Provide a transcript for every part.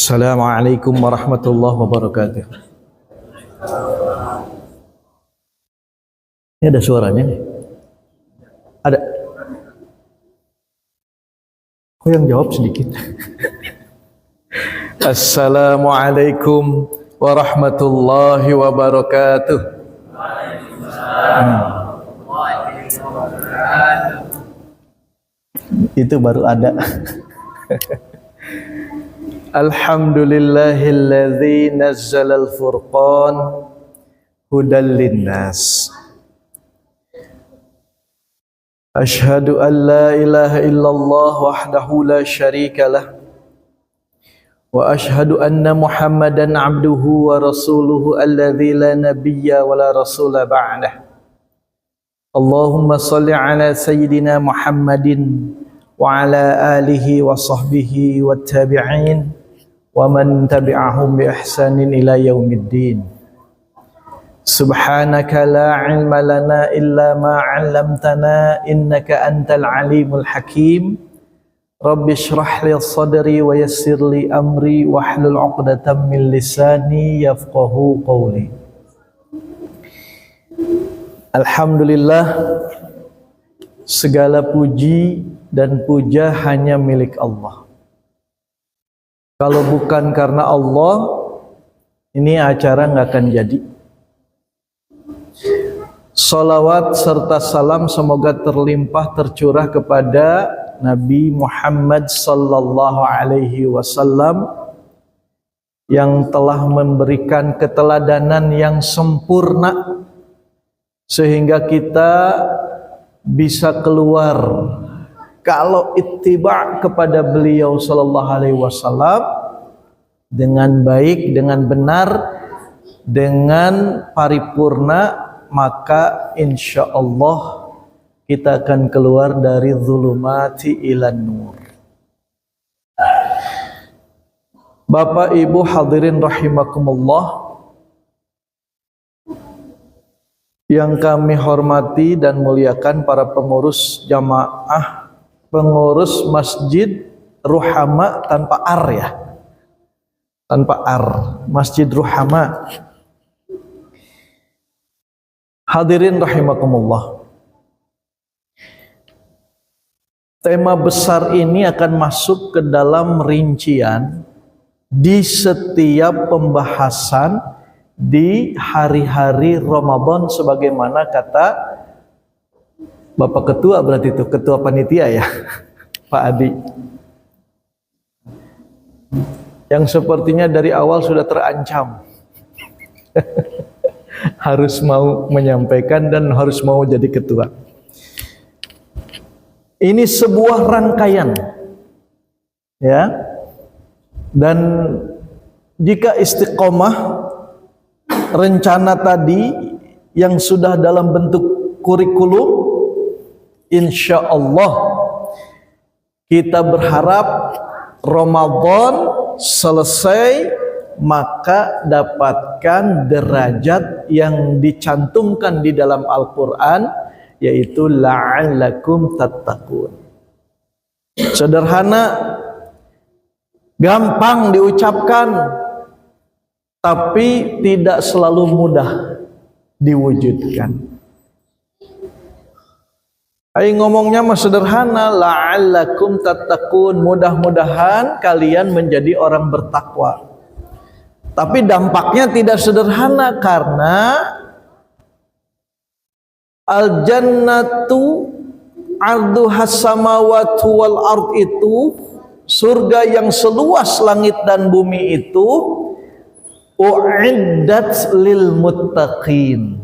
Assalamualaikum warahmatullahi wabarakatuh. Ini ada suaranya nih? Ada? Kok yang jawab sedikit? Assalamualaikum warahmatullahi wabarakatuh. Itu baru ada. Alhamdulillahilladzi nazzalal furqan hudal linnas. Ashhadu an la ilaha illallah wahdahu la syarika lah. Wa ashhadu anna Muhammadan abduhu wa rasuluhu alladzi la nabiyya wa la rasula ba'dah. Allahumma salli ala sayyidina Muhammadin wa ala alihi wa sahbihi wa tabi'in wa man tabi'ahum bi ihsanin ila yaumiddin. Subhanaka la ilma lana illa ma 'allamtana innaka antal alimul hakim. Rabbi shrah li sadri wa yassir li amri wahlul 'uqdatam min lisani yafqahu qawli. Alhamdulillah, segala puji dan puja hanya milik Allah. Kalau bukan karena Allah, ini acara nggak akan jadi. Salawat serta salam semoga terlimpah tercurah kepada Nabi Muhammad sallallahu alaihi wasallam yang telah memberikan keteladanan yang sempurna sehingga kita bisa keluar kalau ittiba' kepada beliau sallallahu alaihi wasallam dengan baik, dengan benar, dengan paripurna, maka insya Allah kita akan keluar dari zulumati ilan nur. Bapak Ibu hadirin rahimakumullah, yang kami hormati dan muliakan para pengurus jamaah, pengurus Masjid Ruhama tanpa ar ya, tanpa ar, Masjid Ruhama. Hadirin rahimakumullah, tema besar ini akan masuk ke dalam rincian di setiap pembahasan di hari-hari Ramadan, sebagaimana kata Bapak Ketua, berarti itu Ketua Panitia ya, Pak Adi, yang sepertinya dari awal sudah terancam harus mau menyampaikan dan harus mau jadi ketua. Ini sebuah rangkaian ya, dan jika istiqomah rencana tadi yang sudah dalam bentuk kurikulum, insya Allah kita berharap Ramadan selesai maka dapatkan derajat yang dicantumkan di dalam Al-Quran, yaitu la'allakum tattaqun. Sederhana, gampang diucapkan, tapi tidak selalu mudah diwujudkan. Ayo ngomongnya mah sederhana, la'allakum tattaqun, mudah-mudahan kalian menjadi orang bertakwa. Tapi dampaknya tidak sederhana, karena al-jannatu arduhas samawati wal ard, itu surga yang seluas langit dan bumi itu u'iddat lil muttaqin,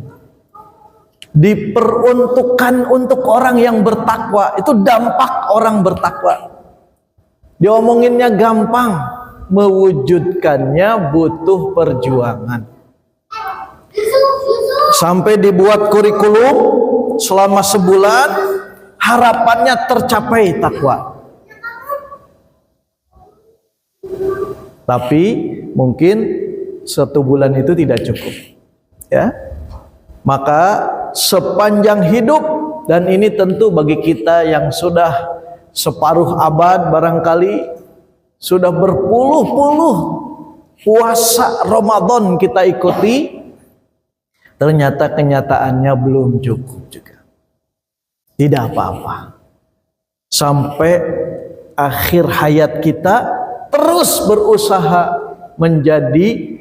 diperuntukkan untuk orang yang bertakwa. Itu dampak orang bertakwa. Diomonginnya gampang, mewujudkannya butuh perjuangan. Sampai dibuat kurikulum selama sebulan, harapannya tercapai takwa. Tapi mungkin 1 bulan itu tidak cukup ya. Maka sepanjang hidup, dan ini tentu bagi kita yang sudah separuh abad barangkali, sudah berpuluh-puluh puasa Ramadan kita ikuti, ternyata kenyataannya belum cukup juga. Tidak apa-apa. Sampai akhir hayat kita terus berusaha menjadi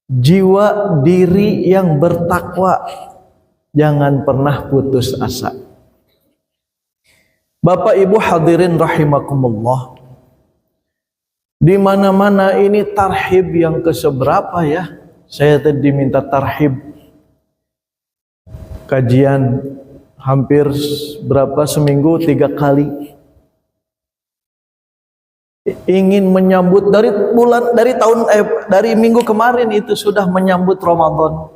jiwa diri yang bertakwa. Jangan pernah putus asa. Bapak Ibu hadirin rahimakumullah. Di mana-mana ini tarhib yang keseberapa ya? Saya tadi diminta tarhib. Kajian hampir berapa seminggu 3 kali. Ingin menyambut dari minggu kemarin itu sudah menyambut Ramadan.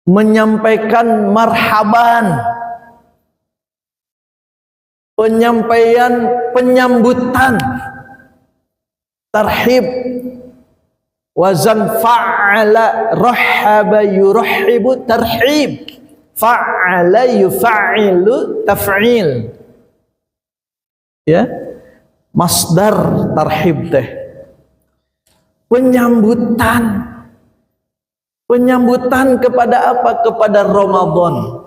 Menyampaikan marhaban, penyambutan, tarhib, wazan fa'ala rahaba yurhibu tarhib, fa'ala yufa'ilu taf'il, ya, masdar tarhib teh penyambutan kepada apa? Kepada Ramadan.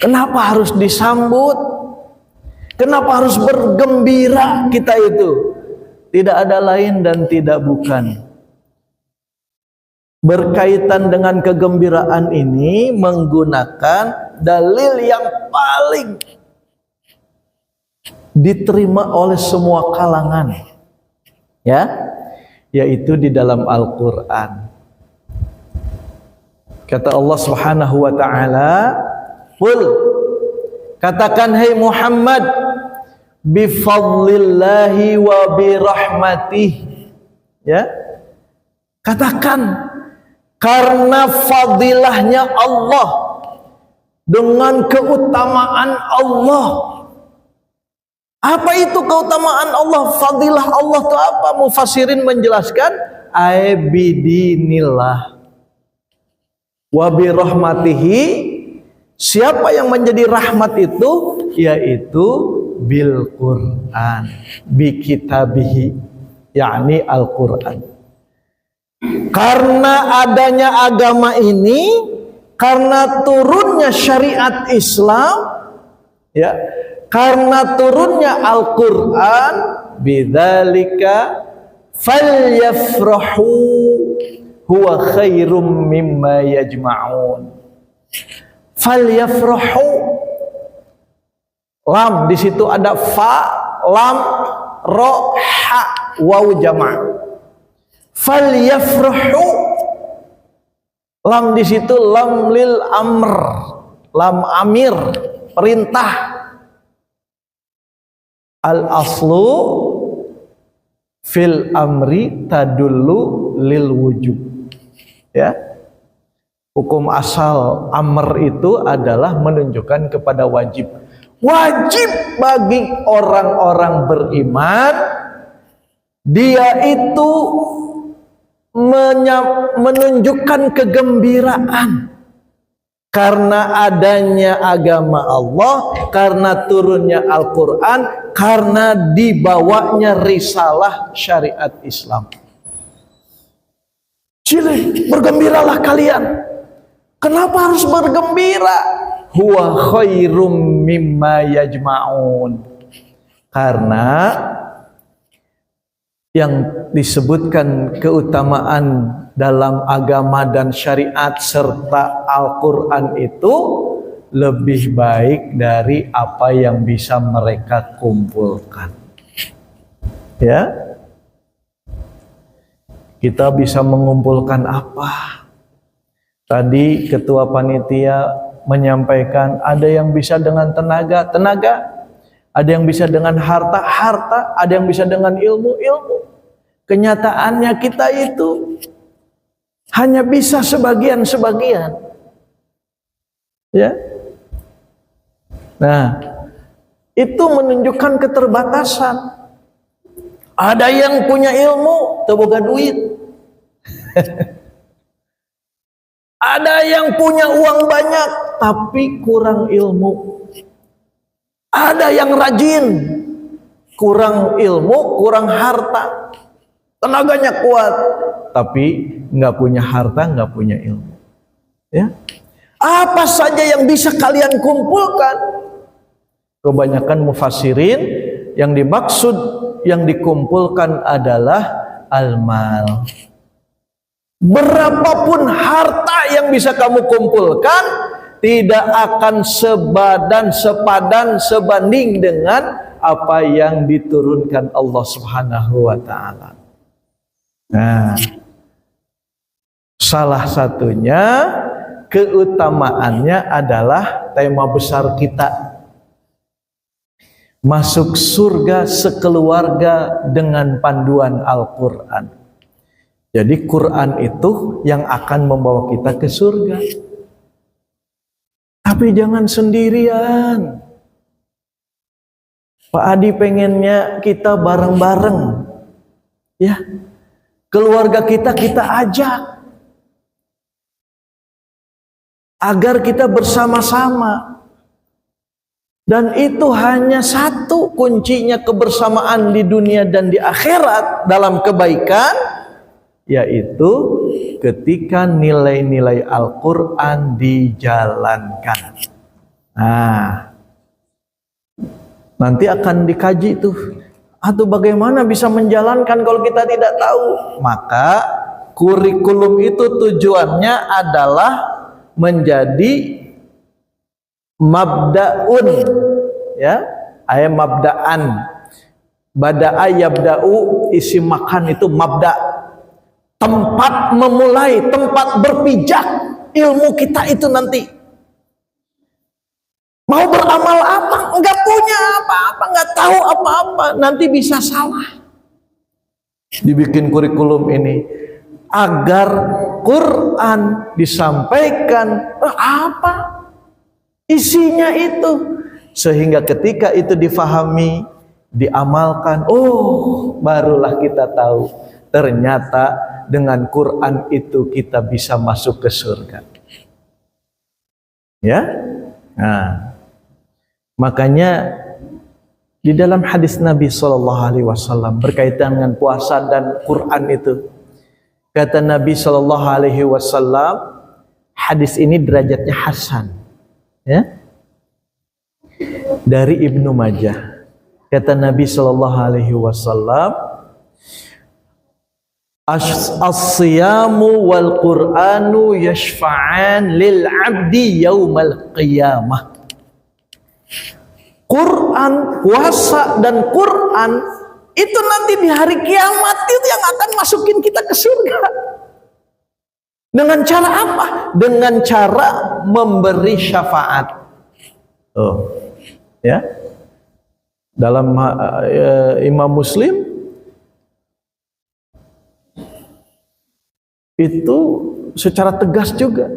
Kenapa harus disambut? Kenapa harus bergembira kita itu? Tidak ada lain dan tidak bukan. Berkaitan dengan kegembiraan ini menggunakan dalil yang paling diterima oleh semua kalangan, ya, yaitu di dalam Al-Quran. Kata Allah Subhanahu wa ta'ala, "Qul," katakan hai Muhammad, "bifadlillahi wa birahmatihi," ya, katakan karena fadilahnya Allah, dengan keutamaan Allah. Apa itu keutamaan Allah? Fadilah Allah itu apa? Mufassirin menjelaskan, bidinillah wa birahmatihi. Siapa yang menjadi rahmat itu? Yaitu bil Quran, bi kitabihi, yakni Al-Quran. Karena adanya agama ini, karena turunnya syariat Islam, ya, karena turunnya Al-Quran, bidzalika falyafrahu huwa khairum mimma yajma'un. Falyafrahu, lam di situ ada fa, lam, ro, ha, waw jama'. Falyafrahu, lam di situ lam lil amr, lam amir, perintah. Al aslu fil amri tadullu lil wujub, ya, hukum asal amr itu adalah menunjukkan kepada wajib. Wajib bagi orang-orang beriman, dia itu menunjukkan kegembiraan karena adanya agama Allah, karena turunnya Al-Quran, karena dibawanya risalah syariat Islam. Cile, bergembiralah kalian. Kenapa harus bergembira? Huwa khairum mimma yajma'un. Karena yang disebutkan keutamaan dalam agama dan syariat serta Al-Quran itu lebih baik dari apa yang bisa mereka kumpulkan. Ya, kita bisa mengumpulkan apa? Tadi ketua panitia menyampaikan ada yang bisa dengan tenaga, ada yang bisa dengan harta, ada yang bisa dengan ilmu. Kenyataannya kita itu hanya bisa sebagian. Ya. Nah, itu menunjukkan keterbatasan. Ada yang punya ilmu, teu boga duit. Ada yang punya uang banyak tapi kurang ilmu. Ada yang rajin, kurang ilmu, kurang harta, tenaganya kuat, tapi nggak punya harta, nggak punya ilmu. Ya, apa saja yang bisa kalian kumpulkan? Kebanyakan mufassirin yang dimaksud yang dikumpulkan adalah al-mal. Berapapun harta yang bisa kamu kumpulkan tidak akan sepadan sebanding dengan apa yang diturunkan Allah Subhanahu wa taala. Nah, salah satunya keutamaannya adalah tema besar kita, masuk surga sekeluarga dengan panduan Al-Quran. Jadi Quran itu yang akan membawa kita ke surga. Tapi jangan sendirian. Pak Adi pengennya kita bareng-bareng. Ya. Keluarga kita ajak. Agar kita bersama-sama. Dan itu hanya satu kuncinya kebersamaan di dunia dan di akhirat dalam kebaikan, yaitu ketika nilai-nilai Al-Quran dijalankan. Nah, nanti akan dikaji tuh, atau bagaimana bisa menjalankan kalau kita tidak tahu. Maka kurikulum itu tujuannya adalah menjadi mabda'un, ya, mabda'an. Bada'a yabda'u, isi makan itu mabda'. Tempat memulai, tempat berpijak ilmu kita itu nanti. Mau beramal apa? Enggak punya apa-apa, enggak tahu apa-apa, nanti bisa salah. Dibikin kurikulum ini agar Quran disampaikan apa isinya itu, sehingga ketika itu difahami, diamalkan, oh barulah kita tahu ternyata dengan Quran itu kita bisa masuk ke surga. Ya, nah, makanya di dalam hadis Nabi SAW berkaitan dengan puasa dan Quran itu, kata Nabi SAW, hadis ini derajatnya hasan, ya, dari Ibnu Majah. Kata Nabi SAW, as-siyamu wal Qur'anu yashfa'an lil 'abdi yaumal qiyamah. Quran, puasa dan Quran itu nanti di hari kiamat itu yang akan masukin kita ke surga. Dengan cara apa? Dengan cara memberi syafaat. Oh, ya. Dalam Imam Muslim itu secara tegas juga,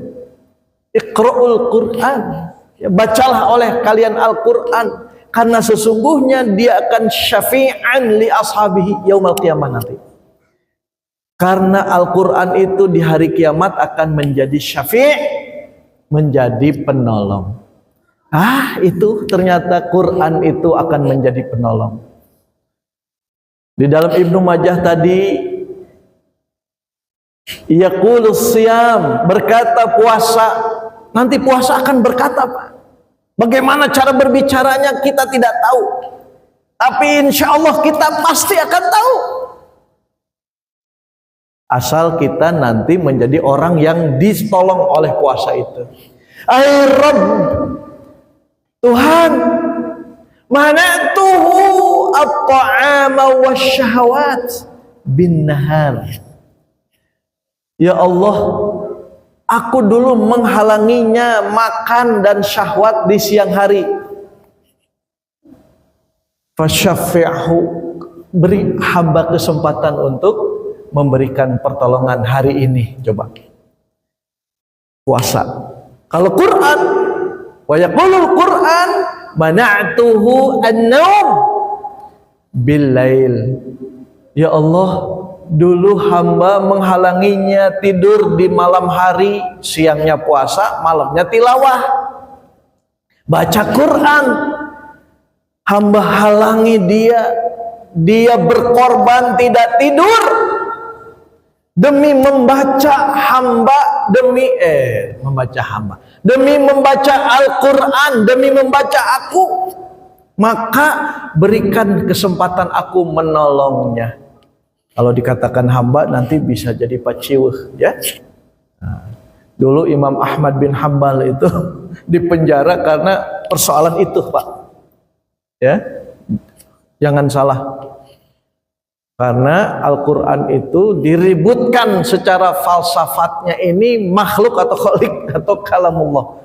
Iqra'ul Quran, ya, bacalah oleh kalian Al-Quran, karena sesungguhnya dia akan syafi'an li ashabihi yaumal qiyamah nanti. Karena Al-Quran itu di hari kiamat akan menjadi syafi', menjadi penolong. Itu ternyata Quran itu akan menjadi penolong. Di dalam Ibnu Majah tadi, yaqulus siyam, berkata puasa. Nanti puasa akan berkata, Pak, bagaimana cara berbicaranya kita tidak tahu, tapi insya Allah kita pasti akan tahu, asal kita nanti menjadi orang yang ditolong oleh puasa itu. Ay Rabb, Tuhan, mana'tuhu at-ta'ama wasyahawat bin nahar. Ya Allah, aku dulu menghalanginya makan dan syahwat di siang hari. Fasyafi'hu, beri hamba kesempatan untuk memberikan pertolongan hari ini. Coba puasa. Kalau Quran, wa yaqulul Quran mana'tuhu an-naum bil-lail. Ya Allah, dulu hamba menghalanginya tidur di malam hari, siangnya puasa, malamnya tilawah, baca Quran. Hamba halangi dia berkorban tidak tidur demi membaca demi membaca Al-Quran, demi membaca aku, maka berikan kesempatan aku menolongnya. Kalau dikatakan hamba nanti bisa jadi paciweh, ya. Dulu Imam Ahmad bin Hanbal itu dipenjara karena persoalan itu, Pak. Ya, jangan salah. Karena Al-Quran itu diributkan secara falsafatnya ini makhluk atau khalik atau kalamullah.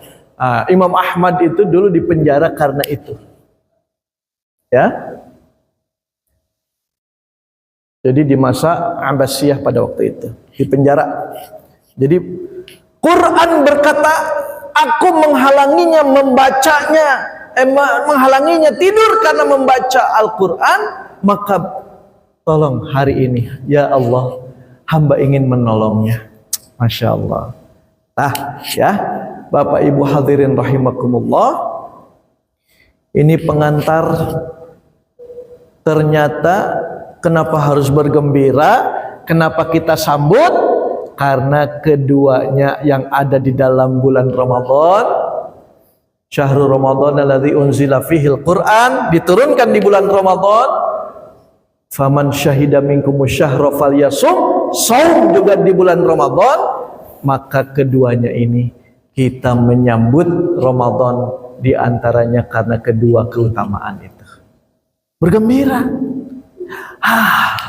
Imam Ahmad itu dulu dipenjara karena itu. Ya. Jadi di masa Abbasiyah pada waktu itu dipenjara. Jadi Quran berkata, aku menghalanginya membacanya, menghalanginya tidur karena membaca Al-Quran, maka tolong hari ini, ya Allah, hamba ingin menolongnya. Masya Allah. Ya, Bapak Ibu hadirin rahimakumullah, ini pengantar. Ternyata kenapa harus bergembira, kenapa kita sambut? Karena keduanya yang ada di dalam bulan Ramadan. Syahrul Ramadan alladzi unzila fihil Quran, diturunkan di bulan Ramadan. Faman syahida minkumus syahra falyasum, saum juga di bulan Ramadan. Maka keduanya ini kita menyambut Ramadan di antaranya karena kedua keutamaan itu. Bergembira.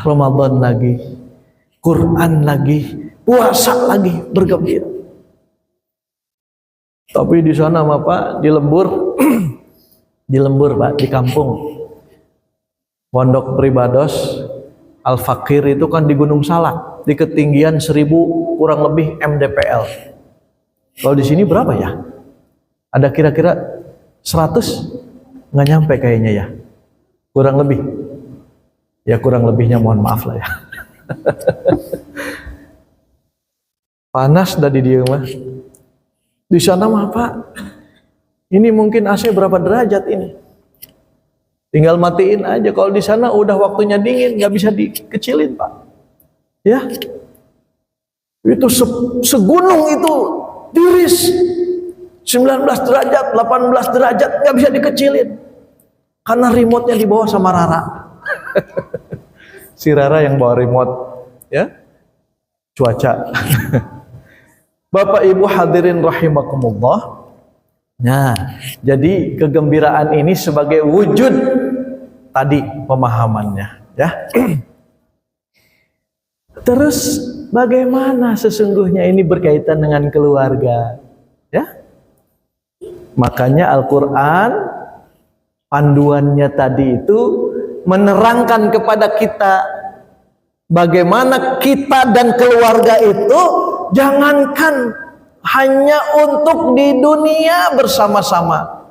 Ramadan lagi, Quran lagi, puasa lagi, bergembira. Tapi di sana Pak, di lembur di lembur Pak, di kampung Pondok Pribados Al-Fakir itu kan di Gunung Salak, di ketinggian 1000 kurang lebih mdpl. Kalau di sini berapa ya? Ada kira-kira 100? Nggak nyampe kayaknya ya. Kurang lebih. Ya kurang lebihnya mohon maaf lah ya. Panas dah di dia mah. Di sana mah Pak, ini mungkin AC berapa derajat ini? Tinggal matiin aja. Kalau di sana udah waktunya dingin, nggak bisa dikecilin Pak. Ya, itu segunung itu tiris, 19 derajat, 18 derajat, nggak bisa dikecilin. Karena remote-nya dibawa sama Rara. Si Rara yang bawa remote, ya. Cuaca. Bapak Ibu hadirin rahimakumullah. Nah, jadi kegembiraan ini sebagai wujud tadi pemahamannya, ya. Terus bagaimana sesungguhnya ini berkaitan dengan keluarga, ya? Makanya Al-Quran panduannya tadi itu menerangkan kepada kita bagaimana kita dan keluarga itu jangankan hanya untuk di dunia bersama-sama.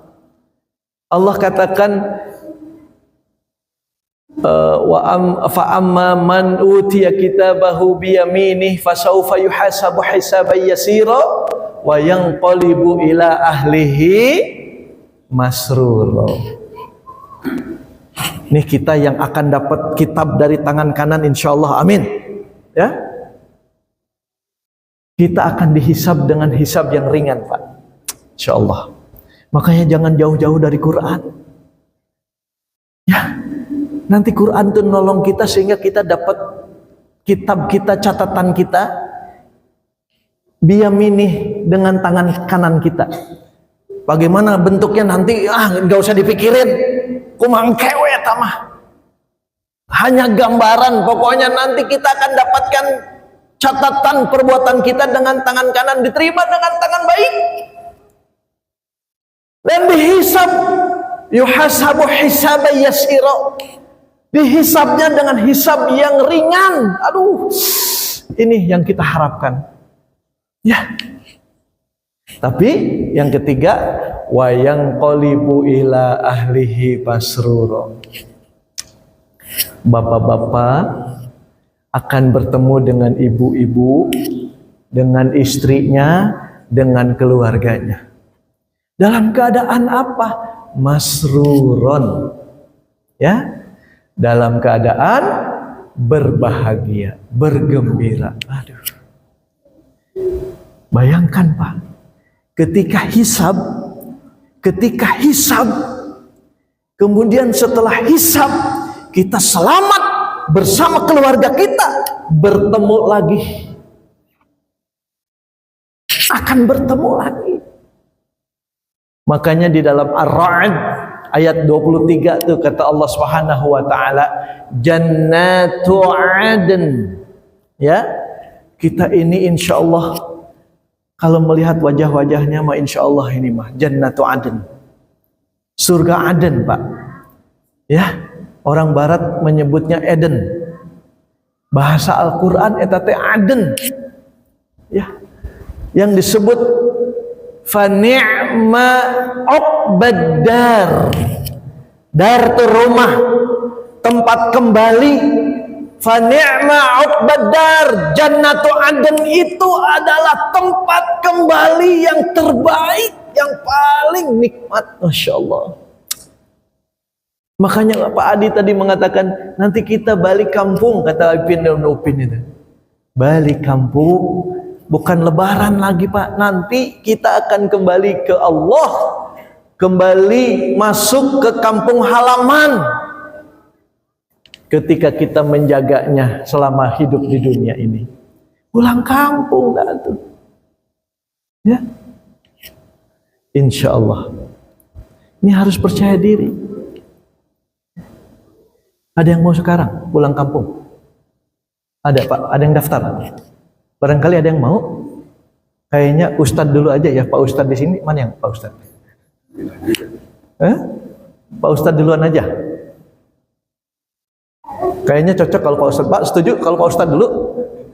Allah katakan fa amma man utiya kitabahu bi yaminih fasawfa yuhasabu hisaban yasira wa yanqalibu ila ahlihi masrura. Ini kita yang akan dapat kitab dari tangan kanan insyaallah, amin. Ya. Kita akan dihisab dengan hisab yang ringan, Pak. Insyaallah. Makanya jangan jauh-jauh dari Quran. Ya. Nanti Quran itu nolong kita sehingga kita dapat kitab kita, catatan kita biyaminih dengan tangan kanan kita. Bagaimana bentuknya nanti nggak usah dipikirin. Kumangkewe tamah. Hanya gambaran, pokoknya nanti kita akan dapatkan catatan perbuatan kita dengan tangan kanan diterima dengan tangan baik. Dan dihisab yuhasabu hisaban yasira. Dihisabnya dengan hisab yang ringan. Aduh, ini yang kita harapkan. Ya. Tapi yang ketiga, wa yanqalibu ila ahlihi masrura. Bapak-bapak akan bertemu dengan ibu-ibu, dengan istrinya, dengan keluarganya. Dalam keadaan apa? Masruron, Ya, dalam keadaan berbahagia, bergembira. Aduh. Bayangkan Pak, ketika hisab, kemudian setelah hisab kita selamat bersama keluarga kita, bertemu lagi, akan bertemu lagi. Makanya di dalam Ar-Ra'd ayat 23 itu kata Allah Subhanahu wa taala, jannatu adn. Ya, kita ini insyaallah kalau melihat wajah-wajahnya mah insyaallah ini mah jannatu adn. Surga Aden, Pak. Ya, orang barat menyebutnya Eden. Bahasa Al-Qur'an eta teh Aden. Ya. Yang disebut fa ni'ma uqbad dar. Dar itu rumah, tempat kembali. Fa ni'ma uqbad dar. Jannatu Aden itu adalah tempat kembali yang terbaik, yang paling nikmat. Masya Allah. Makanya Pak Adi tadi mengatakan nanti kita balik kampung, kata Ipin dan Upin itu. Balik kampung bukan lebaran lagi Pak, nanti kita akan kembali ke Allah, kembali masuk ke kampung halaman ketika kita menjaganya selama hidup di dunia ini. Pulang kampung dah tuh. Ya. Insya Allah. Ini harus percaya diri. Ada yang mau sekarang pulang kampung? Ada Pak, ada yang daftar. Barangkali ada yang mau. Kayaknya Ustadz dulu aja ya, Pak Ustadz di sini. Mana yang Pak Ustadz? Pak Ustadz duluan aja. Kayaknya cocok kalau Pak Ustadz. Pak setuju kalau Pak Ustadz dulu?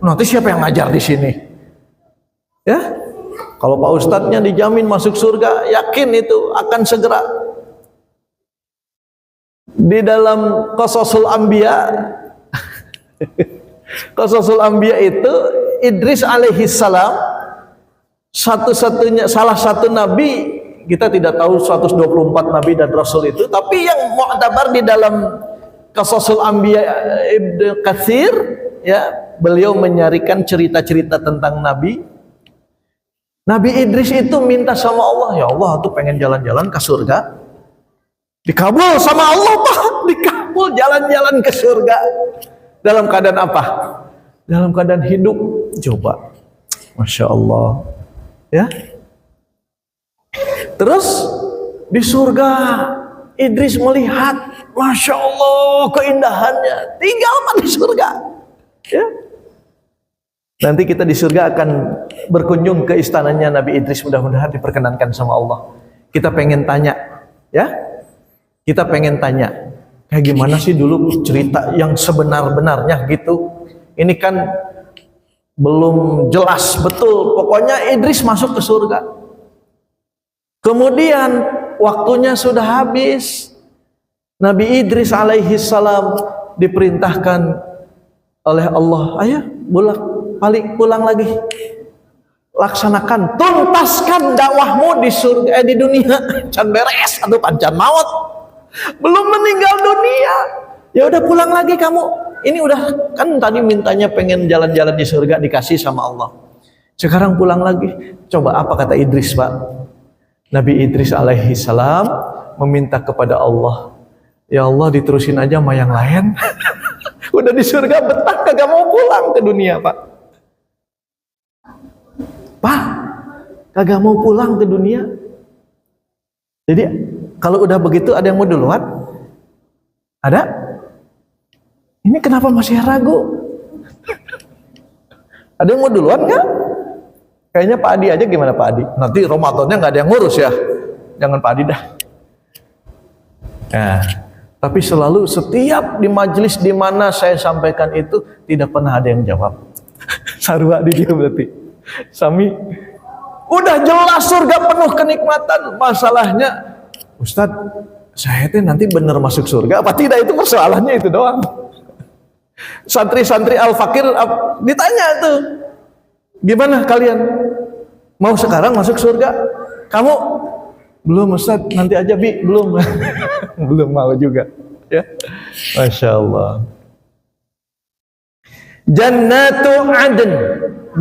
Nanti siapa yang ngajar di sini? Ya, kalau Pak Ustadznya dijamin masuk surga, yakin itu akan segera. Di dalam Qasasul Anbiya, Qasasul Anbiya itu Idris alaihi salam salah satu nabi. Kita tidak tahu 124 nabi dan rasul itu, tapi yang mu'tabar di dalam Qasasul Anbiya Ibnu Katsir, ya, beliau menyarikan cerita-cerita tentang nabi. Nabi Idris itu minta sama Allah, ya Allah, tuh pengen jalan-jalan ke surga. Dikabul sama Allah Pak, dikabul jalan-jalan ke surga. Dalam keadaan apa? Dalam keadaan hidup. Coba, Masya Allah. Ya. Terus di surga Idris melihat, Masya Allah, keindahannya. Tinggal Pak di surga. Ya. Nanti kita di surga akan berkunjung ke istananya Nabi Idris, mudah-mudahan diperkenankan sama Allah. Kita pengen tanya, ya. Kita pengen tanya, kayak gimana sih dulu cerita yang sebenar-benarnya gitu. Ini kan belum jelas betul. Pokoknya Idris masuk ke surga. Kemudian waktunya sudah habis. Nabi Idris alaihi salam diperintahkan oleh Allah, ayo pulang lagi. Laksanakan, tuntaskan dakwahmu di surga, di dunia. Can beres, aduh pancan maut. Belum meninggal dunia, ya udah pulang lagi kamu. Ini udah kan tadi mintanya pengen jalan-jalan di surga, dikasih sama Allah. Sekarang pulang lagi. Coba apa kata Idris Pak? Nabi Idris alaihi salam meminta kepada Allah, ya Allah diterusin aja sama yang lain. Udah di surga betah, kagak mau pulang ke dunia Pak. Pak, kagak mau pulang ke dunia. Jadi kalau udah begitu ada yang mau duluan? Ada? Ini kenapa masih ragu? Ada yang mau duluan nggak? Kayaknya Pak Adi aja, gimana Pak Adi? Nanti Ramadannya nggak ada yang ngurus ya. Jangan Pak Adi dah. Nah, tapi selalu setiap di majelis di mana saya sampaikan itu tidak pernah ada yang jawab. Sarua di dia berarti. Sami, udah jelas surga penuh kenikmatan. Masalahnya, Ustadz, saya teh nanti bener masuk surga apa tidak, itu persoalannya itu doang. Santri-santri Al-Fakir ditanya tuh, gimana kalian? Mau sekarang masuk surga? Kamu? Belum Ustadz, nanti aja Bi, belum. Belum mau juga. Ya. Masya Allah. Jannatu adn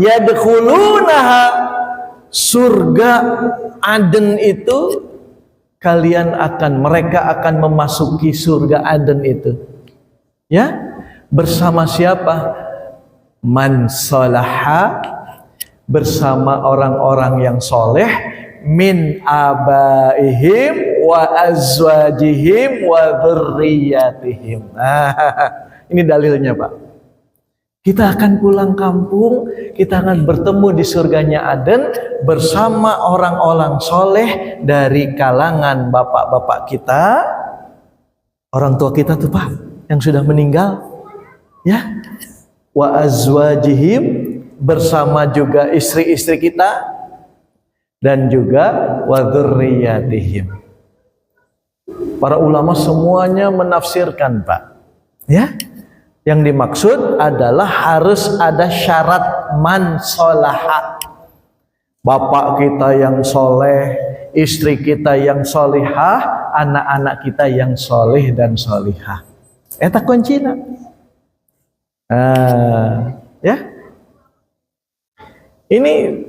yadkhulunaha, surga Aden itu mereka akan memasuki surga Aden itu. Ya, bersama siapa? Man salaha, bersama orang-orang yang soleh, min abaihim wa azwajihim wa dzurriyyatihim. Ini dalilnya, Pak. Kita akan pulang kampung, kita akan bertemu di surganya Aden bersama orang-orang soleh dari kalangan bapak-bapak kita, orang tua kita tuh Pak, yang sudah meninggal, ya. Wa azwajihim, bersama juga istri-istri kita, dan juga wa dzurriyyatihim. Para ulama semuanya menafsirkan, Pak, ya. Yang dimaksud adalah harus ada syarat man sholaha. Bapak kita yang soleh, istri kita yang solihah, anak-anak kita yang soleh dan solihah. Eta kuncina. Ya. Ini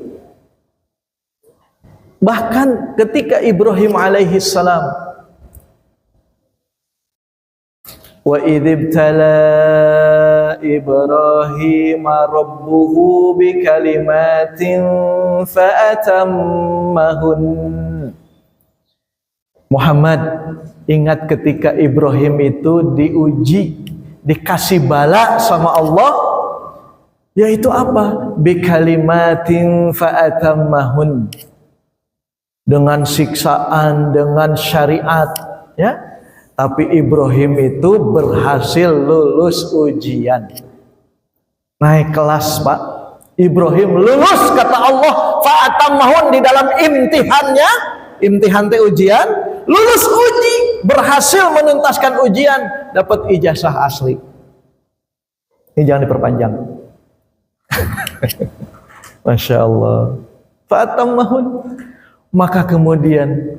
bahkan ketika Ibrahim alaihi salam, wa idzibtala Ibrahim rabbuhu bikalimatin fa'atammahun. Muhammad, ingat ketika Ibrahim itu diuji, dikasih bala sama Allah, yaitu apa? Bikalimatin fa'atammahun, dengan siksaan, dengan syariat, ya. Tapi Ibrahim itu berhasil lulus ujian. Naik kelas, Pak. Ibrahim lulus, kata Allah, fa'atammahun, di dalam imtihannya, imtihan teh ujian, lulus uji, berhasil menuntaskan ujian, dapat ijazah asli. Ini jangan diperpanjang. Masya Allah. Fa'atammahun. Maka kemudian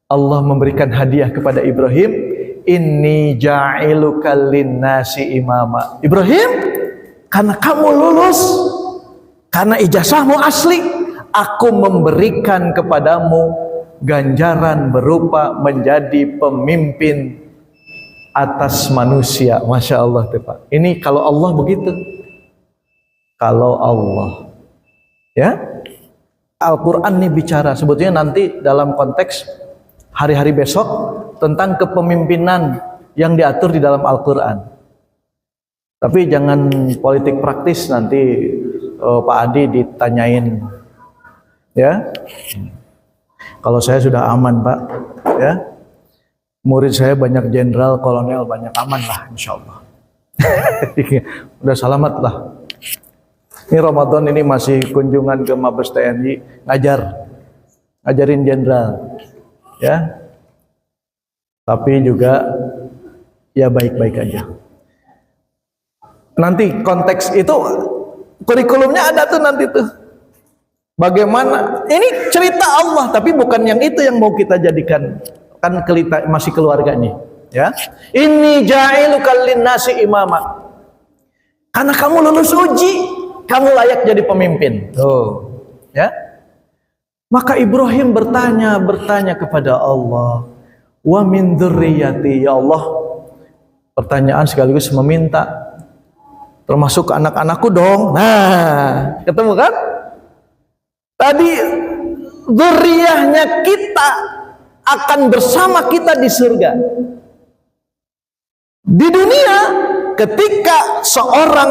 Allah memberikan hadiah kepada Ibrahim, inni ja'iluka linnasi imama. Ibrahim, karena kamu lulus, karena ijazahmu asli, aku memberikan kepadamu ganjaran berupa menjadi pemimpin atas manusia. Masya Allah, Pak. Ini kalau Allah begitu. Kalau Allah, ya, Al-Quran ini bicara sebetulnya nanti dalam konteks hari-hari besok tentang kepemimpinan yang diatur di dalam Al-Quran. Tapi jangan politik praktis, nanti Pak Adi ditanyain, ya. Kalau saya sudah aman, Pak, ya. Murid saya banyak jenderal, kolonel, banyak, aman lah, insya Allah. Udah selamat lah. Ini Ramadan ini masih kunjungan ke Mabes TNI, ngajarin jenderal, ya. Tapi juga ya baik-baik aja. Nanti konteks itu kurikulumnya ada tuh nanti tuh. Bagaimana? Ini cerita Allah, tapi bukan yang itu yang mau kita jadikan, kan masih keluarga nih, ya. Ini ja'iluka linnasi imama. Karena kamu lulus uji, kamu layak jadi pemimpin. Tuh, ya. Maka Ibrahim bertanya kepada Allah, wa min dzurriyyati, ya Allah. Pertanyaan sekaligus meminta, termasuk anak-anakku dong. Nah, ketemu kan? Tadi dzurriyahnya kita akan bersama kita di surga. Di dunia, ketika seorang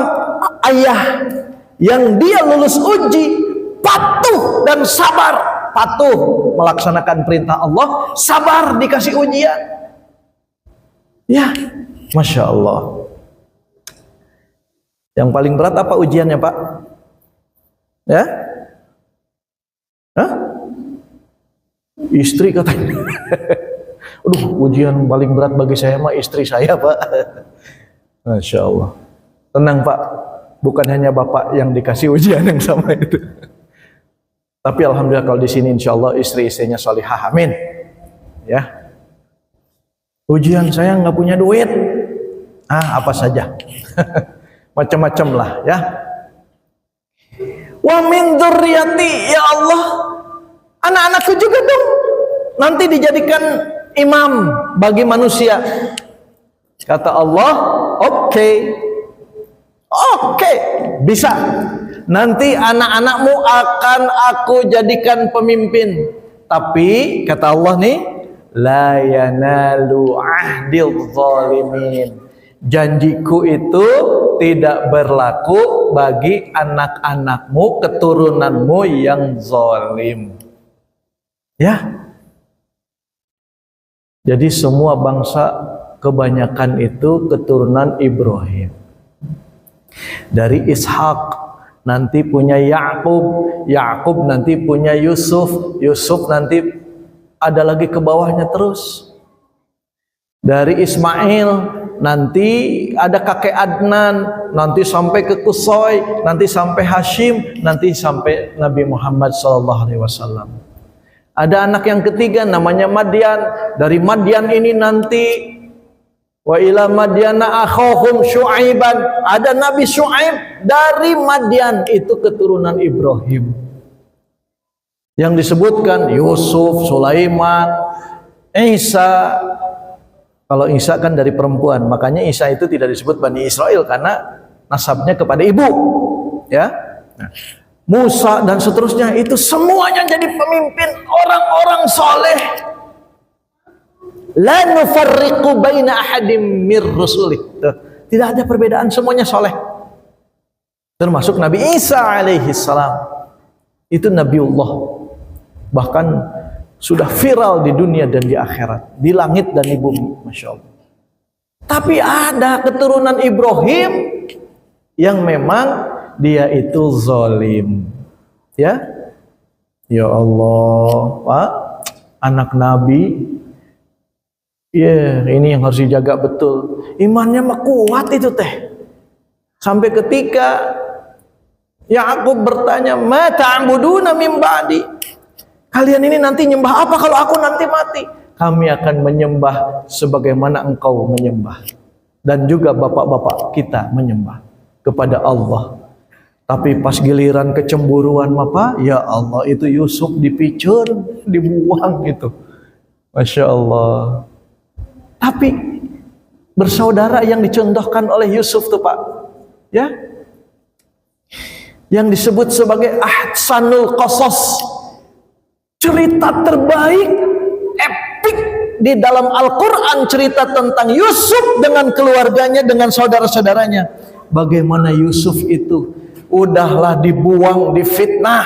ayah yang dia lulus uji, patuh dan sabar, patuh melaksanakan perintah Allah, sabar dikasih ujian, ya, Masya Allah. Yang paling berat apa ujiannya, Pak? Ya, hah? Istri katanya. Aduh, ujian paling berat bagi saya mah istri saya, Pak. Masya Allah. Tenang, Pak, bukan hanya Bapak yang dikasih ujian yang sama itu. Tapi alhamdulillah kalau di sini insya Allah istri-istrinya salihah, amin. Ya. Ujian saya nggak punya duit. Apa saja. Macam-macam lah ya. Wa min dzurriyyati, ya Allah, anak-anakku juga dong nanti dijadikan imam bagi manusia. Kata Allah, oke, bisa. Nanti anak-anakmu akan aku jadikan pemimpin. Tapi kata Allah nih, la yanalu ahdil zalimin. Janjiku itu tidak berlaku bagi anak-anakmu, keturunanmu yang zalim. Ya. Jadi semua bangsa kebanyakan itu keturunan Ibrahim. Dari Ishak nanti punya Yakub, Yakub nanti punya Yusuf, Yusuf nanti ada lagi ke bawahnya terus. Dari Ismail nanti ada kakek Adnan, nanti sampai ke Qusay, nanti sampai Hashim, nanti sampai Nabi Muhammad SAW. Ada anak yang ketiga namanya Madian. Dari Madian ini nanti wa ila Madyana akhahum Syuaiban. Ada Nabi Syuaib dari Madian, itu keturunan Ibrahim. Yang disebutkan Yusuf, Sulaiman, Isa. Kalau Isa kan dari perempuan, makanya Isa itu tidak disebut Bani Israel karena nasabnya kepada ibu. Ya. Nah, Musa dan seterusnya itu semuanya jadi pemimpin, orang-orang soleh. La nufarriqu baina ahadim mir rusulih. Tidak ada perbedaan, semuanya soleh. Termasuk Nabi Isa alaihi salam. Itu Nabiullah. Bahkan sudah viral di dunia dan di akhirat, di langit dan di bumi, Masya Allah. Tapi ada keturunan Ibrahim yang memang dia itu zalim. Ya Allah, Pak, anak Nabi. Ini yang harus dijaga betul. Imannya mah kuat itu teh. Sampai ketika Yakub bertanya, "Ma ta'buduna min ba'di?" Kalian ini nanti nyembah apa kalau aku nanti mati? Kami akan menyembah sebagaimana engkau menyembah. Dan juga bapak-bapak kita menyembah kepada Allah. Tapi pas giliran kecemburuan apa? Ya Allah, itu Yusuf dipicur, dibuang gitu. Masya Allah. Tapi bersaudara yang dicontohkan oleh Yusuf tuh Pak, ya, yang disebut sebagai ahsanul qasas, cerita terbaik, epic di dalam Al-Quran, cerita tentang Yusuf dengan keluarganya, dengan saudara-saudaranya. Bagaimana Yusuf itu udahlah dibuang, difitnah.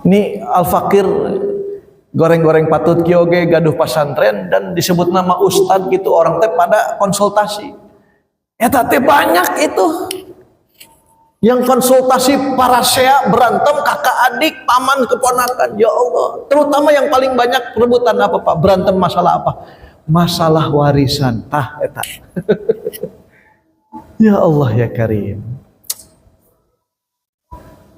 Ini Al-Fakir goreng-goreng patut kioge gaduh pasantren dan disebut nama ustad gitu, orang teh pada konsultasi. Eta teh banyak itu yang konsultasi para sea berantem, kakak adik, paman keponakan. Ya Allah, terutama yang paling banyak perebutan apa Pak? Berantem masalah apa? Masalah warisan. Eta. Ya Allah ya Karim.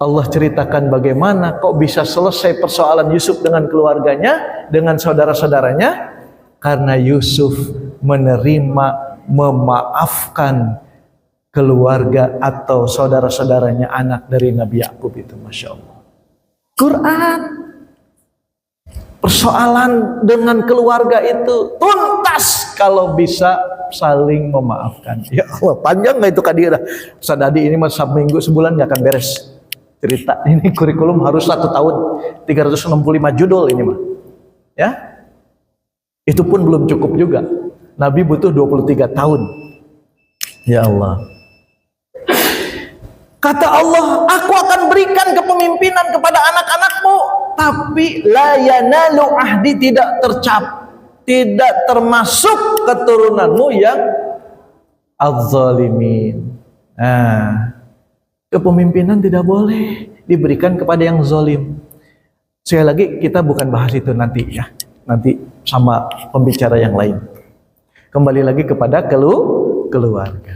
Allah ceritakan bagaimana kok bisa selesai persoalan Yusuf dengan keluarganya, dengan saudara-saudaranya, karena Yusuf menerima, memaafkan keluarga atau saudara-saudaranya, anak dari Nabi Yakub itu. Masya Allah. Quran, persoalan dengan keluarga itu tuntas kalau bisa saling memaafkan. Ya Allah, panjang nggak itu kadir? Sadadi ini mah seminggu sebulan nggak akan beres cerita. Ini kurikulum harus 1 tahun, 365 judul ini mah. Ya, itu pun belum cukup juga. Nabi butuh 23 tahun. Ya Allah. Kata Allah, aku akan berikan kepemimpinan kepada anak-anakmu, tapi la yanalu ahdi, tidak tidak termasuk keturunanmu yang az-zalimin. Nah, kepemimpinan tidak boleh diberikan kepada yang zalim. Sekali lagi, kita bukan bahas itu nanti ya. Nanti sama pembicara yang lain. Kembali lagi kepada keluarga.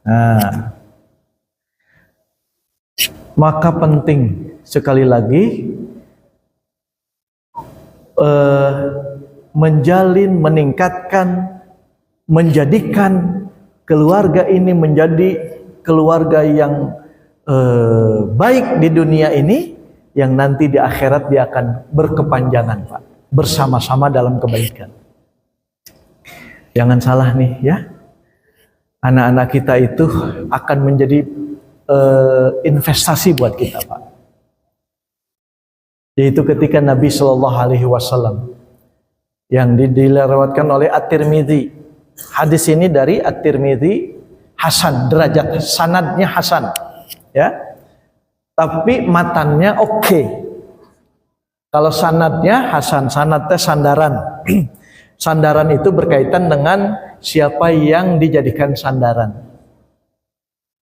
Nah, maka penting sekali lagi menjalin, meningkatkan, menjadikan keluarga ini menjadi keluarga yang baik di dunia ini, yang nanti di akhirat dia akan berkepanjangan, Pak, bersama-sama dalam kebaikan. Jangan salah nih ya, anak-anak kita itu akan menjadi investasi buat kita, Pak. Yaitu ketika Nabi Shallallahu Alaihi Wasallam yang dilewatkan oleh At-Tirmidzi. Hadis ini dari At-Tirmidzi, hasan, derajat sanadnya hasan, ya. Tapi matannya oke. Kalau sanadnya hasan, sanadnya sandaran. Sandaran itu berkaitan dengan siapa yang dijadikan sandaran.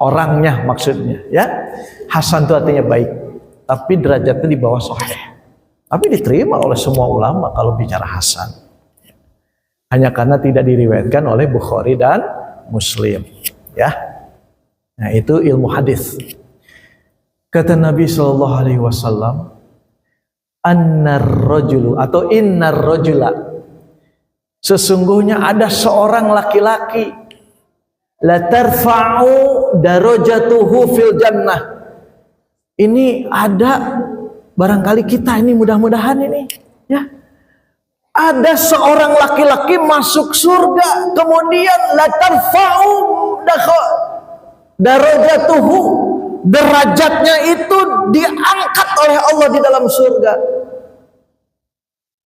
Orangnya maksudnya, ya. Hasan itu artinya baik, tapi derajatnya di bawah sahih. Tapi diterima oleh semua ulama kalau bicara hasan. Hanya karena tidak diriwayatkan oleh Bukhari dan Muslim, ya. Nah, itu ilmu hadis. Kata Nabi Shallallahu Alaihi Wasallam, annar rajulu atau innar rajula, sesungguhnya ada seorang laki-laki, la tarfa'u darajatuhu fil jannah. Ini ada, barangkali kita ini mudah-mudahan ini, ya. Ada seorang laki-laki masuk surga, kemudian la tarfa'u darajatuhu, derajatnya itu diangkat oleh Allah di dalam surga.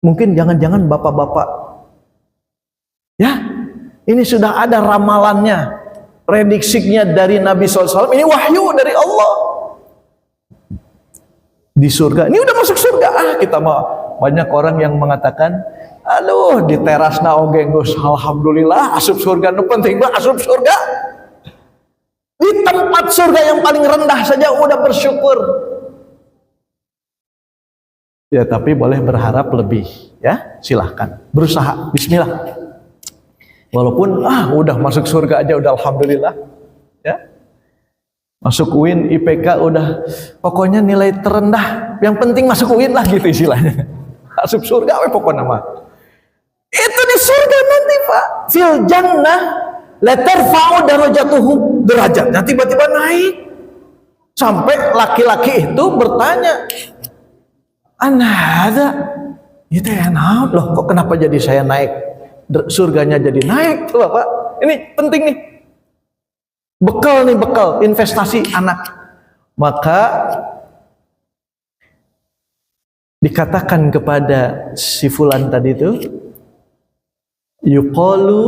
Mungkin jangan-jangan bapak-bapak, ya, ini sudah ada ramalannya, prediksinya dari Nabi SAW. Ini wahyu dari Allah. Di surga, ini udah masuk surga. Kita mau, banyak orang yang mengatakan, aduh, di teras na oge geus alhamdulillah asup surga, nu penting mah asup surga. Di tempat surga yang paling rendah saja udah bersyukur. Ya, tapi boleh berharap lebih, ya. Silahkan, berusaha, bismillah. Walaupun udah masuk surga aja udah alhamdulillah, ya. Masuk UIN, IPK udah pokoknya nilai terendah, yang penting masuk UIN lah gitu istilahnya. Masuk surga we pokoknya mah. Itu di surga nanti, Pak. Fil jannah la tarfa'u darajatuhu, derajatnya tiba-tiba naik. Sampai laki-laki itu bertanya, "Anada, itu enak loh, kok kenapa jadi saya naik? Surganya jadi naik tuh, Bapak. Ini penting nih. Bekal nih, bekal investasi anak." Maka dikatakan kepada si fulan tadi itu, yuqalu,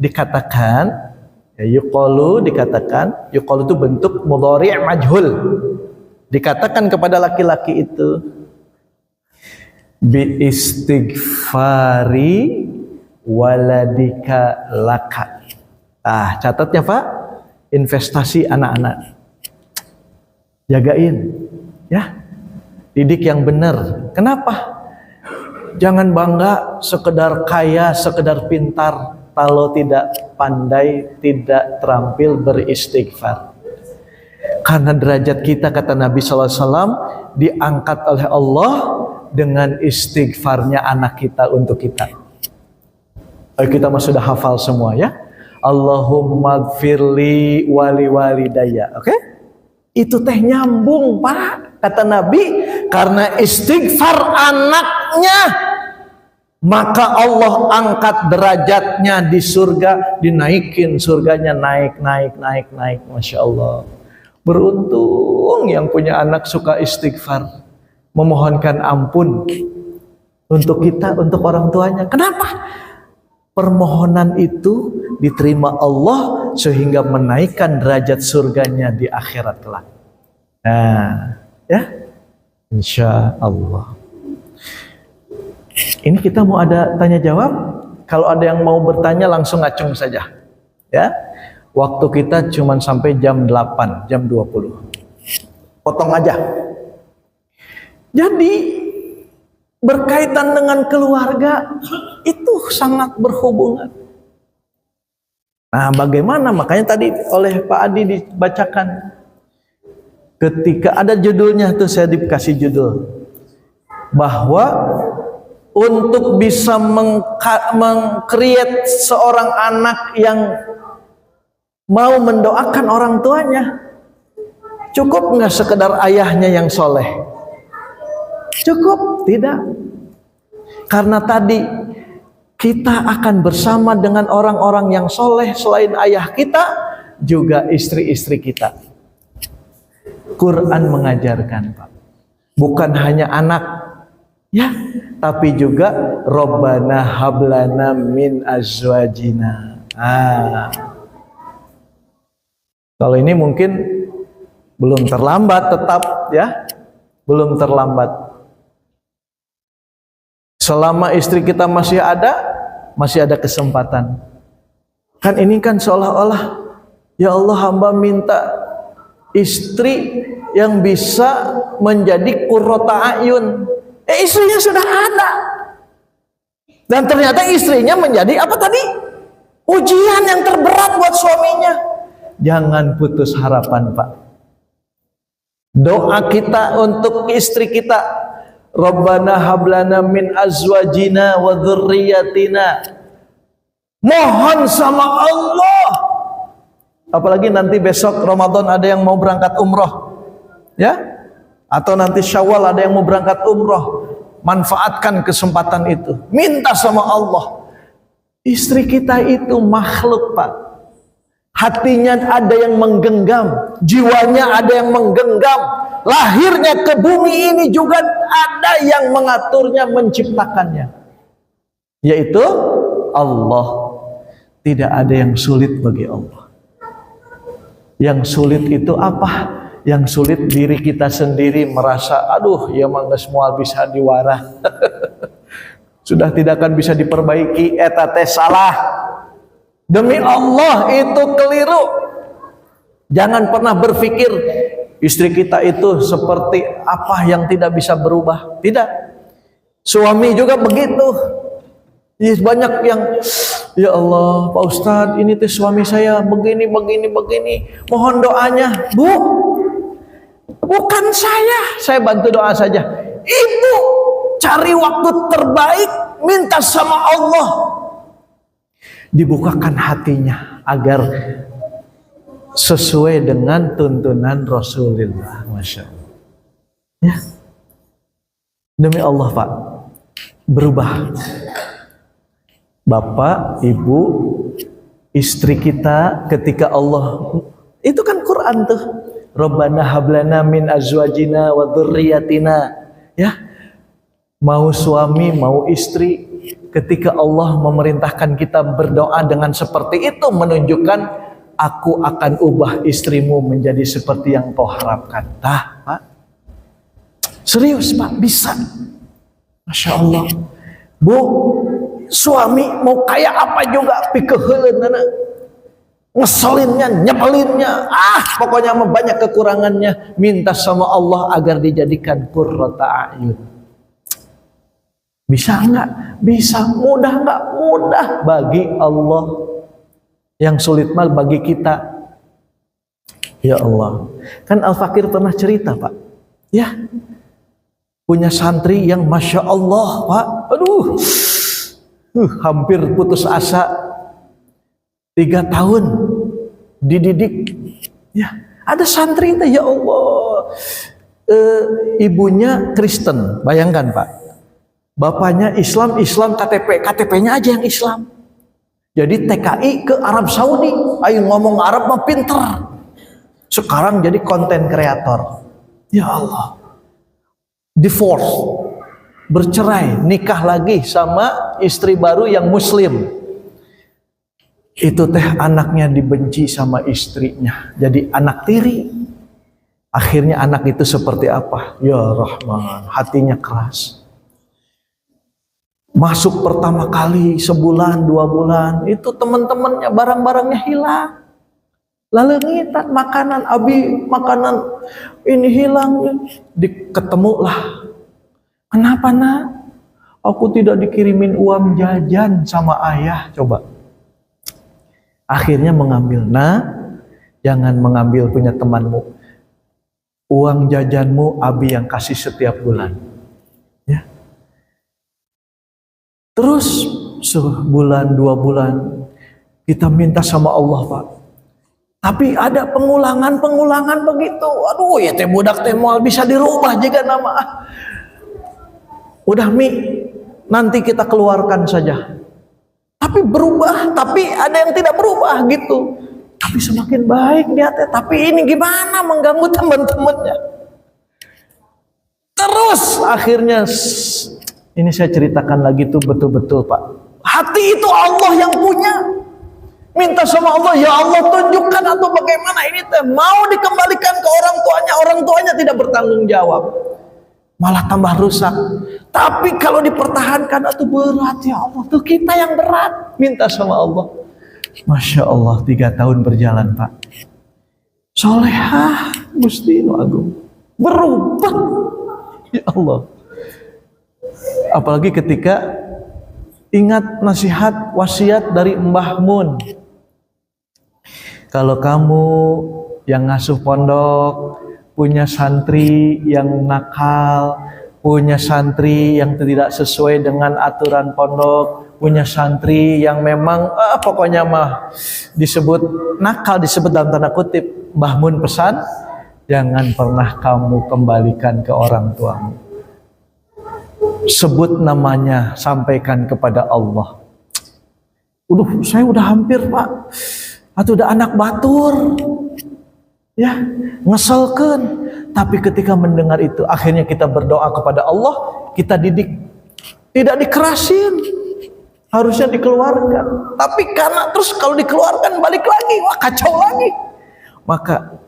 dikatakan, ya, yuqalu dikatakan, yuqalu itu bentuk mudhari' majhul. Dikatakan kepada laki-laki itu, bi istighfari waladika laka. Catatnya, Pak, investasi anak-anak. Jagain, ya. Didik yang benar. Kenapa? Jangan bangga sekedar kaya, sekedar pintar, kalau tidak pandai, tidak terampil beristighfar. Karena derajat kita, kata Nabi SAW, diangkat oleh Allah dengan istighfarnya anak kita untuk kita. Kita mah sudah hafal semua, ya. Allahumma gfirli wali walidayya. Oke? Itu teh nyambung, Pak. Kata Nabi, karena istighfar anaknya, maka Allah angkat derajatnya di surga, dinaikin surganya, naik. Masya Allah. Beruntung yang punya anak suka istighfar, memohonkan ampun untuk kita, untuk orang tuanya. Kenapa? Permohonan itu diterima Allah sehingga menaikkan derajat surganya di akhirat kelak. Nah, ya, insya Allah. Ini kita mau ada tanya jawab. Kalau ada yang mau bertanya langsung ngacung saja, ya. Waktu kita cuma sampai jam 8, jam 20. Potong aja. Jadi berkaitan dengan keluarga itu sangat berhubungan. Nah, bagaimana? Makanya tadi oleh Pak Adi dibacakan. Ketika ada judulnya tuh, saya dikasih judul bahwa untuk bisa meng-create seorang anak yang mau mendoakan orang tuanya. Cukup nggak sekedar ayahnya yang soleh? Cukup? Tidak. Karena tadi kita akan bersama dengan orang-orang yang soleh selain ayah kita, juga istri-istri kita. Quran mengajarkan, Pak, bukan hanya anak, ya, tapi juga Rabbana hablana min azwajina. Kalau ini mungkin belum terlambat, tetap ya, belum terlambat. Selama istri kita masih ada kesempatan. Kan ini kan seolah-olah, ya Allah, hamba minta istri yang bisa menjadi qurrata ayun. Istrinya sudah ada. Dan ternyata istrinya menjadi apa tadi? Ujian yang terberat buat suaminya. Jangan putus harapan, Pak. Doa kita untuk istri kita, Rabbana hablana min azwajina wa dzurriyyatina. Mohon sama Allah. Apalagi nanti besok Ramadan ada yang mau berangkat umroh, ya? Atau nanti Syawal ada yang mau berangkat umroh. Manfaatkan kesempatan itu. Minta sama Allah. Istri kita itu makhluk, Pak. Hatinya ada yang menggenggam, jiwanya ada yang menggenggam, lahirnya ke bumi ini juga ada yang mengaturnya, menciptakannya, yaitu Allah. Tidak ada yang sulit bagi Allah. Yang sulit itu apa? Yang sulit diri kita sendiri merasa, aduh, ya mangga semua bisa diwarah. Sudah tidak akan bisa diperbaiki, eta teh salah. Demi Allah itu keliru. Jangan pernah berpikir istri kita itu seperti apa yang tidak bisa berubah. Tidak. Suami juga begitu. Banyak yang, ya Allah, Pak Ustadz, ini tuh suami saya begini. Mohon doanya. Bu, bukan saya bantu doa saja. Ibu cari waktu terbaik, minta sama Allah, dibukakan hatinya agar sesuai dengan tuntunan Rasulullah. Masya Allah. Ya. Demi Allah, Pak, berubah. Bapak, ibu, istri kita ketika Allah, itu kan Quran tuh. Rabbana hablana min azwajina wa dzurriyyatina. Ya. Mau suami, mau istri, ketika Allah memerintahkan kita berdoa dengan seperti itu, menunjukkan aku akan ubah istrimu menjadi seperti yang kau harapkan. Pak, serius, Pak, bisa. Masya Allah. Bu, suami mau kayak apa juga pikeheuleuh anak, ngeselinnya, nyebelinnya, pokoknya banyak kekurangannya. Minta sama Allah agar dijadikan qurrata ayun. Bisa enggak? Bisa. Mudah enggak? Mudah bagi Allah. Yang sulit mah bagi kita. Ya Allah. Kan Al-Fakir pernah cerita, Pak. Ya. Punya santri yang Masya Allah, Pak. Aduh. Hampir putus asa. 3 tahun dididik. Ya. Ada santri itu, ya Allah. Ibunya Kristen. Bayangkan, Pak. Bapaknya Islam KTP-nya aja yang Islam. Jadi TKI ke Arab Saudi, ayo ngomong Arab mah pinter. Sekarang jadi konten kreator. Ya Allah. Divorce, bercerai, nikah lagi sama istri baru yang Muslim. Itu teh anaknya dibenci sama istrinya, jadi anak tiri. Akhirnya anak itu seperti apa? Ya Rahman, hatinya keras. Masuk pertama kali sebulan, 2 bulan, itu teman-temannya barang-barangnya hilang. Lalu ngitat makanan, abi makanan ini hilang. Ketemulah. Kenapa, Nak? Aku tidak dikirimin uang jajan sama ayah. Coba. Akhirnya mengambil. Nah, jangan mengambil punya temanmu. Uang jajanmu abi yang kasih setiap bulan. Ya. Terus sebulan 2 bulan kita minta sama Allah, Pak. Tapi ada pengulangan begitu. Aduh, ya teh budak teh moal bisa dirubah juga nama. Udah Mi, nanti kita keluarkan saja. Tapi berubah, tapi ada yang tidak berubah gitu. Tapi semakin baik dia teh. Tapi ini gimana mengganggu teman-temannya. Terus akhirnya ini saya ceritakan lagi tuh betul-betul, Pak. Hati itu Allah yang punya. Minta sama Allah, ya Allah tunjukkan atau bagaimana ini teh mau dikembalikan ke orang tuanya tidak bertanggung jawab, malah tambah rusak. Tapi kalau dipertahankan itu berat, ya Allah, tuh kita yang berat minta sama Allah. Masya Allah, 3 tahun berjalan, Pak. Solehah Gusti Nu Agung berubah, ya Allah. Apalagi ketika ingat nasihat wasiat dari Mbah Mun. Kalau kamu yang ngasuh pondok punya santri yang nakal, punya santri yang tidak sesuai dengan aturan pondok, punya santri yang memang pokoknya mah disebut nakal, disebut dalam tanda kutip, Mbah Mun pesan, jangan pernah kamu kembalikan ke orang tuamu. Sebut namanya, sampaikan kepada Allah. Saya udah hampir, Pak. Atau udah anak batur, ya ngeselkan. Tapi ketika mendengar itu, akhirnya kita berdoa kepada Allah, kita didik, tidak dikerasin, harusnya dikeluarkan. Tapi karena terus kalau dikeluarkan balik lagi, wah kacau lagi. Maka,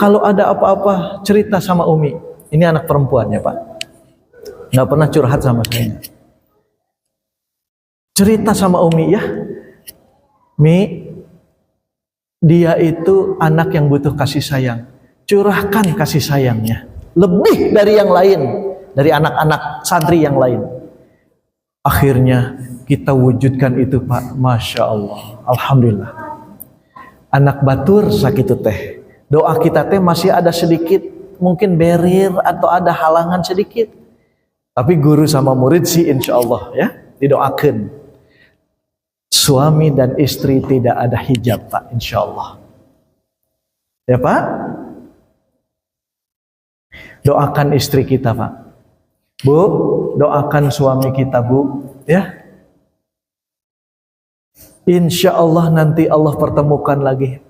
kalau ada apa-apa cerita sama Umi, ini anak perempuannya, Pak, nggak pernah curhat sama saya. Cerita sama Umi, ya. Mi, dia itu anak yang butuh kasih sayang. Curahkan kasih sayangnya. Lebih dari yang lain. Dari anak-anak santri yang lain. Akhirnya kita wujudkan itu, Pak. Masya Allah. Alhamdulillah. Anak batur sakitu teh. Doa kita teh masih ada sedikit. Mungkin barrier atau ada halangan sedikit. Tapi guru sama murid sih insya Allah, ya, didoakan. Suami dan istri tidak ada hijab, Pak, insya Allah. Ya, Pak? Doakan istri kita, Pak. Bu, doakan suami kita, Bu. Ya. Insya Allah nanti Allah pertemukan lagi.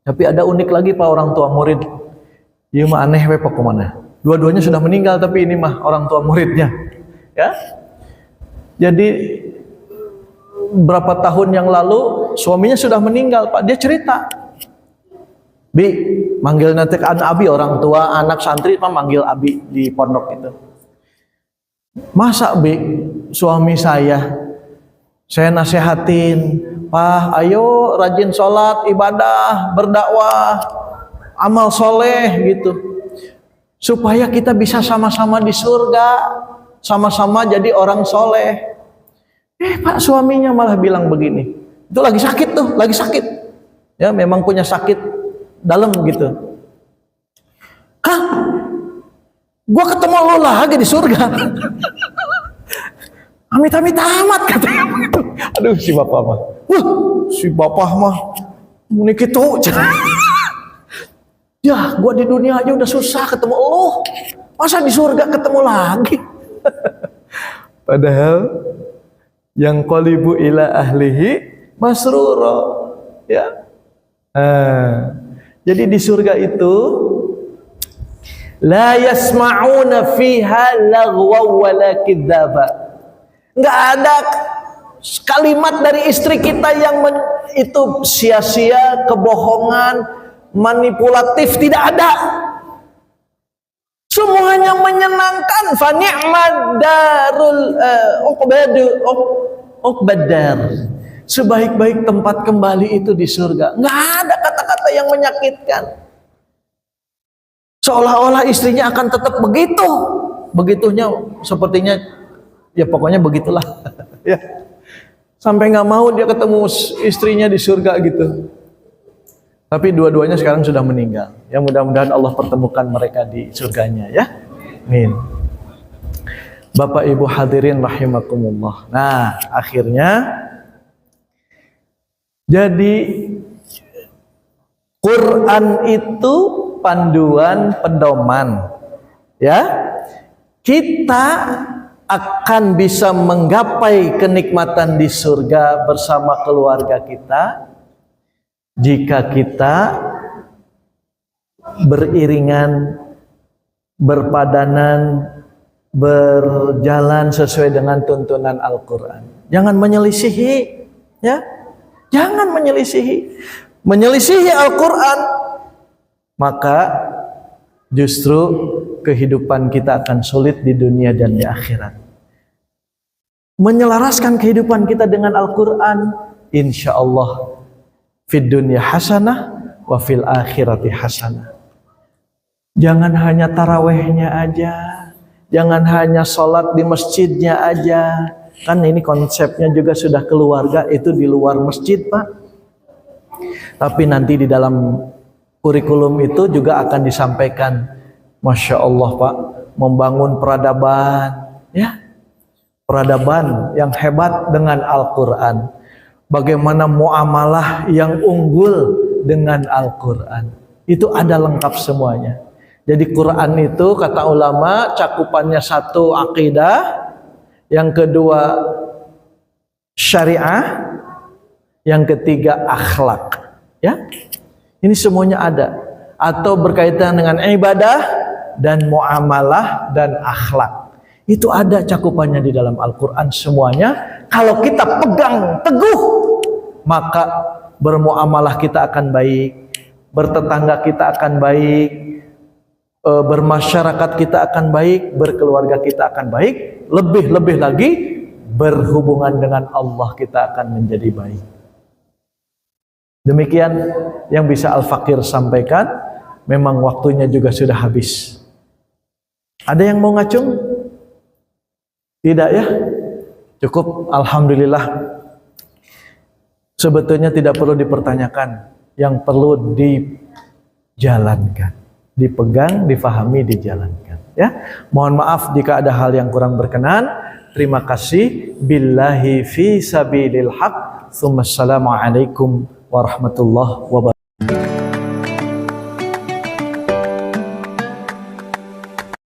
Tapi ada unik lagi, Pak, orang tua murid. Iya mah aneh, we Pak, kemana? Dua-duanya sudah meninggal, tapi ini mah orang tua muridnya. Ya. Jadi berapa tahun yang lalu suaminya sudah meninggal, Pak. Dia cerita, Bi, manggil nanti anak Abi, orang tua anak santri Pak manggil Abi di pondok itu. Masa Bi, suami saya nasihatin, Pak, ayo rajin sholat, ibadah, berdakwah, amal soleh gitu, supaya kita bisa sama-sama di surga, sama-sama jadi orang soleh. Pak, suaminya malah bilang begini, itu lagi sakit tuh, lagi sakit. Ya, memang punya sakit dalam gitu. Hah? Gua ketemu lo lagi di surga. Amit-amit amat katanya begitu. Aduh, si bapak mah. Wah, si bapak mah muni kitu. Ya, gua di dunia aja udah susah ketemu lo. Masa di surga ketemu lagi? Padahal yang qalibu ila ahlihi masrura, ya. Jadi di surga itu la yasma'una fiha lagwa wala kidzaba. Enggak ada kalimat dari istri kita yang itu sia-sia, kebohongan, manipulatif, tidak ada. Semuanya menyenangkan. Fa ni'mad darul uqbadar. Sebaik-baik tempat kembali itu di surga. Nggak ada kata-kata yang menyakitkan. Seolah-olah istrinya akan tetap begitu. Begitunya sepertinya, ya pokoknya begitulah. Ya. Sampai nggak mau dia ketemu istrinya di surga gitu. Tapi dua-duanya sekarang sudah meninggal. Ya, mudah-mudahan Allah pertemukan mereka di surganya, ya. Amin. Bapak Ibu hadirin rahimakumullah. Nah, akhirnya jadi Quran itu panduan pedoman. Ya. Kita akan bisa menggapai kenikmatan di surga bersama keluarga kita jika kita beriringan, berpadanan, berjalan sesuai dengan tuntunan Al-Quran. Jangan menyelisihi, ya, jangan menyelisihi. Menyelisihi Al-Quran, maka justru kehidupan kita akan sulit di dunia dan di akhirat. Menyelaraskan kehidupan kita dengan Al-Quran, insya Allah fid dunya hasanah wa fil akhirati hasanah. Jangan hanya tarawehnya aja, jangan hanya sholat di masjidnya aja. Kan ini konsepnya juga sudah keluarga itu di luar masjid, Pak. Tapi nanti di dalam kurikulum itu juga akan disampaikan, Masya Allah Pak, membangun peradaban, ya, peradaban yang hebat dengan Al-Quran. Bagaimana muamalah yang unggul dengan Al-Quran. Itu ada lengkap semuanya. Jadi Quran itu kata ulama cakupannya satu akidah, yang kedua syariah, yang ketiga akhlak. Ya, ini semuanya ada. Atau berkaitan dengan ibadah dan muamalah dan akhlak. Itu ada cakupannya di dalam Al-Quran semuanya. Kalau kita pegang teguh, maka bermuamalah kita akan baik, bertetangga kita akan baik, bermasyarakat kita akan baik, berkeluarga kita akan baik, lebih-lebih lagi berhubungan dengan Allah kita akan menjadi baik. Demikian yang bisa Al-Fakir sampaikan. Memang waktunya juga sudah habis. Ada yang mau ngacung? Tidak ya? Cukup, alhamdulillah. Sebetulnya tidak perlu dipertanyakan, yang perlu dijalankan, dipegang, difahami, dijalankan. Ya, mohon maaf jika ada hal yang kurang berkenan. Terima kasih. Billahi fi sabilil haq. Assalamualaikum warahmatullahi wabarakatuh.